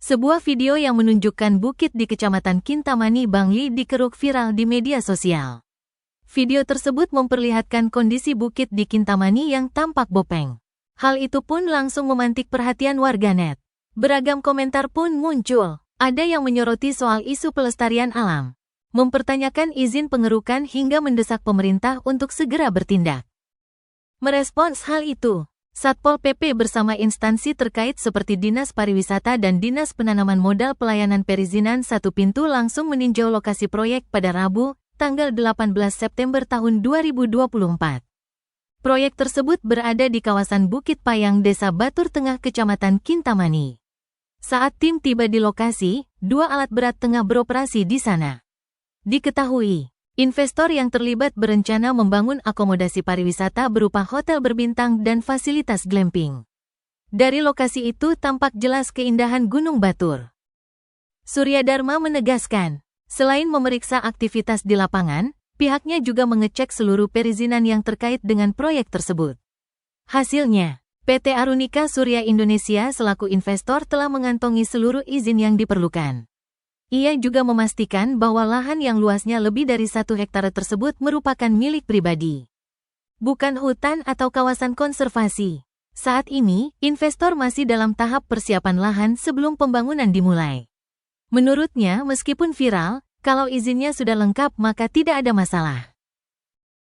Sebuah video yang menunjukkan bukit di Kecamatan Kintamani, Bangli dikeruk viral di media sosial. Video tersebut memperlihatkan kondisi bukit di Kintamani yang tampak bopeng. Hal itu pun langsung memantik perhatian warganet. Beragam komentar pun muncul. Ada yang menyoroti soal isu pelestarian alam, mempertanyakan izin pengerukan hingga mendesak pemerintah untuk segera bertindak. Merespons hal itu, Satpol PP bersama instansi terkait seperti Dinas Pariwisata dan Dinas Penanaman Modal Pelayanan Perizinan Satu Pintu langsung meninjau lokasi proyek pada Rabu, tanggal 18 September tahun 2024. Proyek tersebut berada di kawasan Bukit Payang, Desa Batur Tengah, Kecamatan Kintamani. Saat tim tiba di lokasi, 2 alat berat tengah beroperasi di sana. Diketahui, investor yang terlibat berencana membangun akomodasi pariwisata berupa hotel berbintang dan fasilitas glamping. Dari lokasi itu tampak jelas keindahan Gunung Batur. Surya Dharma menegaskan, selain memeriksa aktivitas di lapangan, pihaknya juga mengecek seluruh perizinan yang terkait dengan proyek tersebut. Hasilnya, PT Arunika Surya Indonesia selaku investor telah mengantongi seluruh izin yang diperlukan. Ia juga memastikan bahwa lahan yang luasnya lebih dari 1 hektare tersebut merupakan milik pribadi, bukan hutan atau kawasan konservasi. Saat ini, investor masih dalam tahap persiapan lahan sebelum pembangunan dimulai. Menurutnya, meskipun viral, kalau izinnya sudah lengkap maka tidak ada masalah.